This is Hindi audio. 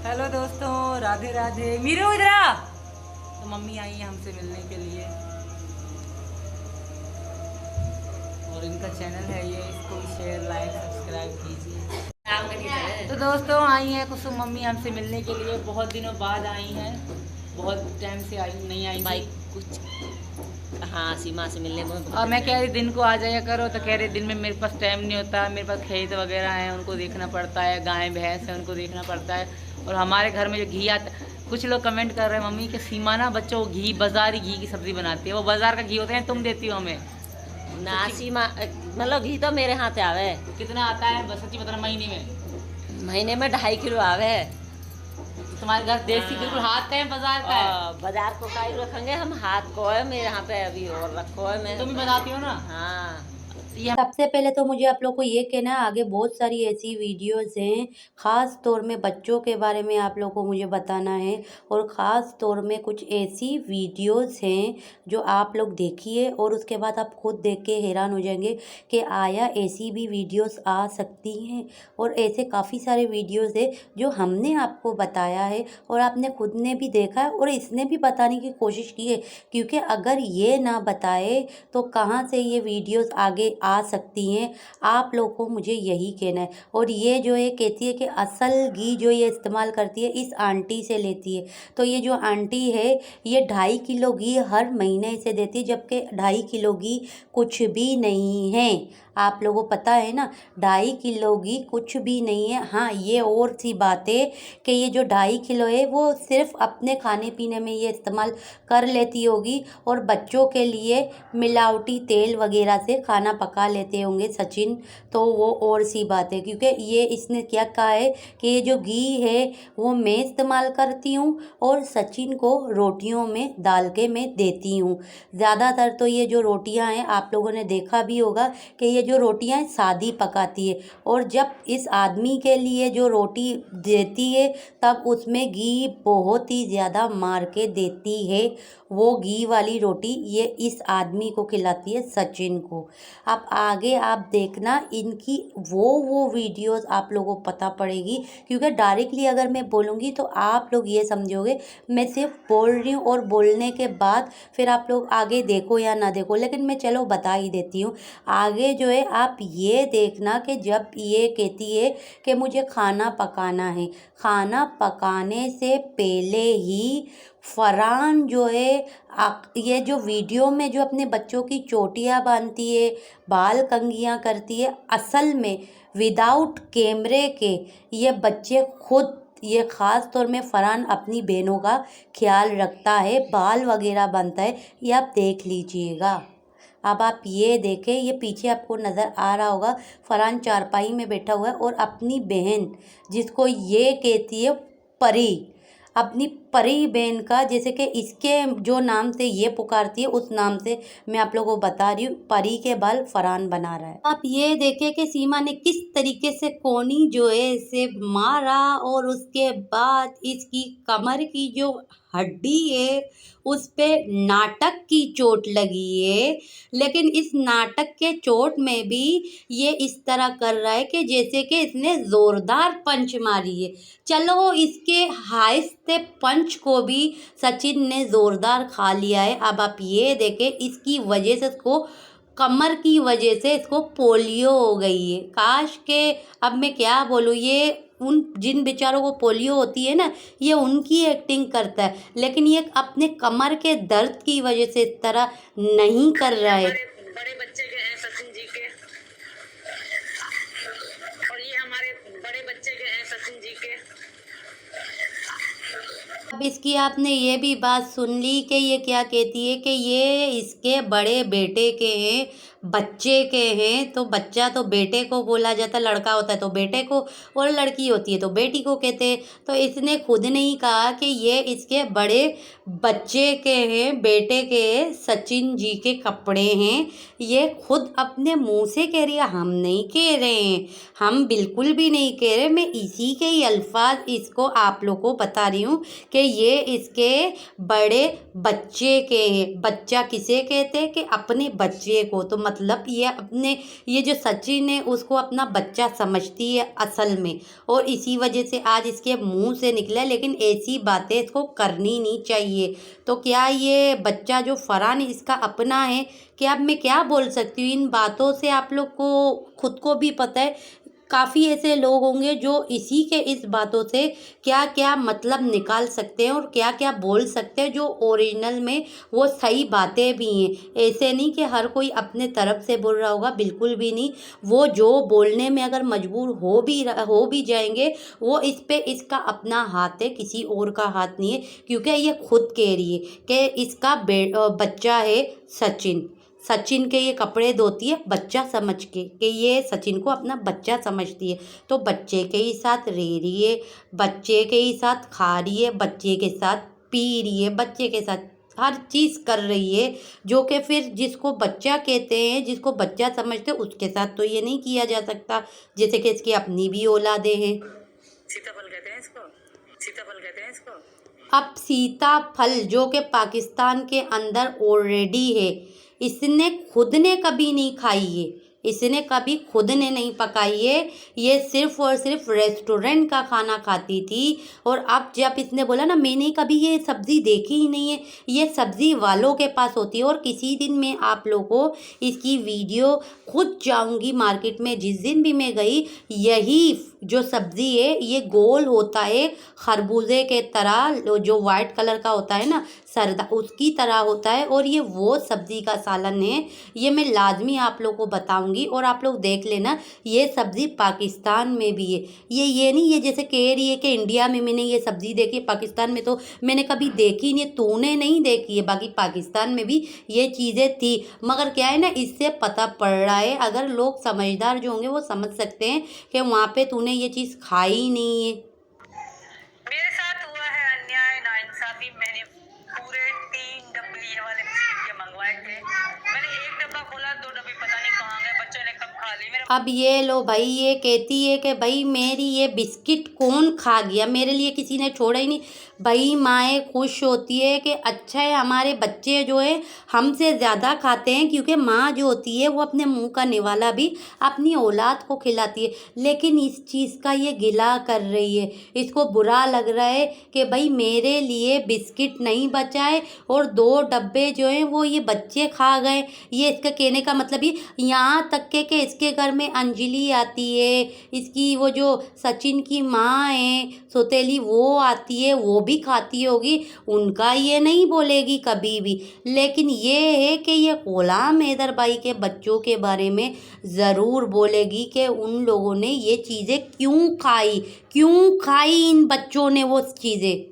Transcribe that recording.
हेलो दोस्तों, राधे राधे। मीरू इधर आ। तो मम्मी आई है हमसे मिलने के लिए और इनका चैनल है ये, इसको शेयर लाइक सब्सक्राइब कीजिए। तो दोस्तों आई हैं कुसुम मम्मी हमसे मिलने के लिए, बहुत दिनों बाद आई हैं, बहुत टाइम से आई नहीं आई भाई कुछ हाँ सीमा से मिलने में और मैं कह रही दिन को आ जाया करो, तो कह रही दिन में मेरे पास टाइम नहीं होता, मेरे पास खेत वगैरह हैं उनको देखना पड़ता है, गाय भैंस है उनको देखना पड़ता है। और हमारे घर में जो घी आता, कुछ लोग कमेंट कर रहे हैं मम्मी कि सीमा ना बच्चों घी बाजारी घी की सब्ज़ी बनाती है, वो बाजार का घी होता है, तुम देती हो हमें ना सीमा मतलब घी तो मेरे हाथ आवे। तो कितना आता है बस सच्ची बताना महीने में 2.5 किलो आवे। तो तुम्हारे घर देसी बिल्कुल हाथ का है बाजार का है? बाजार को काई रखेंगे हम, हाथ को है मेरे यहाँ पे अभी और रखो है मैं। तुम भी बताती हो ना। हाँ सबसे पहले तो मुझे आप लोग को ये कहना है, आगे बहुत सारी ऐसी वीडियोस हैं, ख़ास तौर में बच्चों के बारे में आप लोग को मुझे बताना है। और ख़ास तौर में कुछ ऐसी वीडियोस हैं जो आप लोग देखिए और उसके बाद आप खुद देख के हैरान हो जाएंगे कि आया ऐसी भी वीडियोस आ सकती हैं। और ऐसे काफ़ी सारे वीडियोस है जो हमने आपको बताया है और आपने खुद ने भी देखा है और इसने भी बताने की कोशिश की है, क्योंकि अगर ये ना बताए तो कहाँ से ये वीडियोस आगे आ सकती हैं। आप लोग को मुझे यही कहना है। और ये जो है कहती है कि असल घी जो ये इस्तेमाल करती है इस आंटी से लेती है। तो ये जो आंटी है ये 2.5 किलो घी हर महीने से देती है, जबकि 2.5 किलो घी कुछ भी नहीं है। आप लोगों को पता है ना, 2.5 किलो घी कुछ भी नहीं है। हाँ, ये और सी बात है कि ये जो 2.5 किलो है वो सिर्फ अपने खाने पीने में ये इस्तेमाल कर लेती होगी और बच्चों के लिए मिलावटी तेल वगैरह से खाना पका लेते होंगे सचिन, तो वो और सी बात है। क्योंकि ये इसने क्या कहा है कि ये जो घी है वो मैं इस्तेमाल करती हूँ और सचिन को रोटियों में डाल के मैं देती हूँ। ज़्यादातर तो ये जो रोटियाँ हैं आप लोगों ने देखा भी होगा कि ये जो रोटियाँ हैं सादी पकाती है, और जब इस आदमी के लिए जो रोटी देती है तब उसमें घी बहुत ही ज़्यादा मार के देती है। वो घी वाली रोटी ये इस आदमी को खिलाती है, सचिन को। अब आगे आप देखना इनकी वो वीडियोस आप लोगों को पता पड़ेगी, क्योंकि डायरेक्टली अगर मैं बोलूँगी तो आप लोग ये समझोगे मैं सिर्फ बोल रही हूँ और बोलने के बाद फिर आप लोग आगे देखो या ना देखो, लेकिन मैं चलो बता ही देती हूँ। आगे जो है आप ये देखना कि जब ये कहती है कि मुझे खाना पकाना है, खाना पकाने से पहले ही फरहान जो है ये जो वीडियो में जो अपने बच्चों की चोटियाँ बांधती है, बाल कंघियाँ करती है, असल में विदाउट कैमरे के ये बच्चे खुद, ये ख़ास तौर में फरहान अपनी बहनों का ख्याल रखता है, बाल वगैरह बांधता है, ये आप देख लीजिएगा। अब आप ये देखें, ये पीछे आपको नज़र आ रहा होगा फरहान चारपाई में बैठा हुआ है और अपनी बहन जिसको ये कहती है परी, अपनी परी बहन का, जैसे कि इसके जो नाम से ये पुकारती है उस नाम से मैं आप लोगों को बता रही हूँ, परी के बाल फरहान बना रहा है। आप ये देखें कि सीमा ने किस तरीके से कोनी जो है इसे मारा और उसके बाद इसकी कमर की जो हड्डी है उस पे नाटक की चोट लगी है। लेकिन इस नाटक के चोट में भी ये इस तरह कर रहा है कि जैसे कि इसने ज़ोरदार पंच मारी है। चलो इसके हाइस्ते पंच को भी सचिन ने ज़ोरदार खा लिया है। अब आप ये देखें इसकी वजह से इसको, कमर की वजह से इसको पोलियो हो गई है। काश के, अब मैं क्या बोलूँ, ये उन जिन बेचारों को पोलियो होती है ना, ये उनकी एक्टिंग करता है, लेकिन ये अपने कमर के दर्द की वजह से इस तरह नहीं कर रहा है। बड़े बच्चे के हैं सचिन जी के, और ये हमारे बड़े बच्चे के हैं सचिन जी के। अब इसकी आपने ये भी बात सुन ली कि ये क्या कहती है कि ये इसके बड़े बेटे के हैं, बच्चे के हैं। तो बच्चा तो बेटे को बोला जाता, लड़का होता है तो बेटे को और लड़की होती है तो बेटी को कहते हैं। तो इसने खुद नहीं कहा कि ये इसके बड़े बच्चे के हैं, बेटे के, सचिन जी के कपड़े हैं। ये खुद अपने मुंह से कह रही है, हम नहीं कह रहे हैं, हम बिल्कुल भी नहीं कह रहे। मैं इसी के ही अल्फाज इसको आप लोग को बता रही हूँ कि ये इसके बड़े बच्चे के हैं। बच्चा किसे कहते हैं कि अपने बच्चे को, तो मतलब ये जो सचिन है उसको अपना बच्चा समझती है असल में, और इसी वजह से आज इसके मुंह से निकला। लेकिन ऐसी बातें इसको करनी नहीं चाहिए। तो क्या ये बच्चा जो फरहान इसका अपना है? कि अब मैं क्या बोल सकती हूँ इन बातों से? आप लोग को खुद को भी पता है, काफ़ी ऐसे लोग होंगे जो इसी के इस बातों से क्या क्या मतलब निकाल सकते हैं और क्या क्या बोल सकते हैं, जो ओरिजिनल में वो सही बातें भी हैं। ऐसे नहीं कि हर कोई अपने तरफ से बोल रहा होगा, बिल्कुल भी नहीं। वो जो बोलने में अगर मजबूर हो भी जाएंगे, वो इस पे इसका अपना हाथ है, किसी और का हाथ नहीं है। क्योंकि ये खुद कह रही है कि इसका बच्चा है सचिन के ये कपड़े धोती है बच्चा समझ के, कि ये सचिन को अपना बच्चा समझती है। तो बच्चे के ही साथ रह रही है, बच्चे के ही साथ खा रही है, बच्चे के साथ पी रही है, बच्चे के साथ हर चीज़ कर रही है, जो कि फिर जिसको बच्चा कहते हैं, जिसको बच्चा समझते हैं, उसके साथ तो ये नहीं किया जा सकता। जैसे कि इसकी अपनी भी औलादे हैं। सीताफल कहते हैं इसको, सीताफल कहते हैं इसको। अब सीताफल जो कि पाकिस्तान के अंदर ऑलरेडी है, इसने खुद ने कभी नहीं खाई है, इसने कभी खुद ने नहीं पकाई है। ये सिर्फ और सिर्फ रेस्टोरेंट का खाना खाती थी। और अब जब इसने बोला ना मैंने कभी ये सब्ज़ी देखी ही नहीं है, ये सब्ज़ी वालों के पास होती है। और किसी दिन मैं आप लोगों को इसकी वीडियो खुद जाऊंगी मार्केट में, जिस दिन भी मैं गई, यही जो सब्ज़ी है ये गोल होता है खरबूजे के तरह, जो वाइट कलर का होता है ना सरदा, उसकी तरह होता है। और ये वो सब्ज़ी का सालन है, ये मैं लाजमी आप लोग को बताऊंगी। और आप लोग देख लेना, ये सब्ज़ी पाकिस्तान में भी है। ये नहीं ये जैसे कह रही है कि इंडिया में मैंने ये सब्ज़ी देखी, पाकिस्तान में तो मैंने कभी देखी नहीं। तूने नहीं देखी है, बाकी पाकिस्तान में भी ये चीज़ें थी। मगर क्या है ना, इससे पता पड़ रहा है, अगर लोग समझदार जो होंगे वो समझ सकते हैं कि वहाँ पे तूने ये चीज़ खाई नहीं है। मेरे साथ हुआ है अन्याय नाइंसाफी। मैंने पूरे 3 डब्बे ये वाले बिस्किट के मंगवाए थे। मैंने एक डब्बा खोला, 2 डब्बे पता नहीं कहाँ गए, बच्चों ने कब खा ली। मेरे अब ये लो भाई, ये कहती है कि भाई मेरी ये बिस्किट कौन खा गया, मेरे लिए किसी ने छोड़ा ही नहीं। भाई माएँ खुश होती है कि अच्छा है हमारे बच्चे जो है हमसे ज़्यादा खाते हैं, क्योंकि माँ जो होती है वो अपने मुंह का निवाला भी अपनी औलाद को खिलाती है। लेकिन इस चीज़ का ये गिला कर रही है, इसको बुरा लग रहा है कि भाई मेरे लिए बिस्किट नहीं बचा है और 2 डब्बे जो हैं वो ये बच्चे खा गए। ये इसका कहने का मतलब ये, यहाँ तक के इसके घर में अंजलि आती है, इसकी वो जो सचिन की माँ है सौतेली वो आती है, वो भी खाती होगी, उनका ये नहीं बोलेगी कभी भी। लेकिन ये है कि ये गुलाम हैदर भाई के बच्चों के बारे में ज़रूर बोलेगी कि उन लोगों ने ये चीज़ें क्यों खाई इन बच्चों ने वो चीज़ें।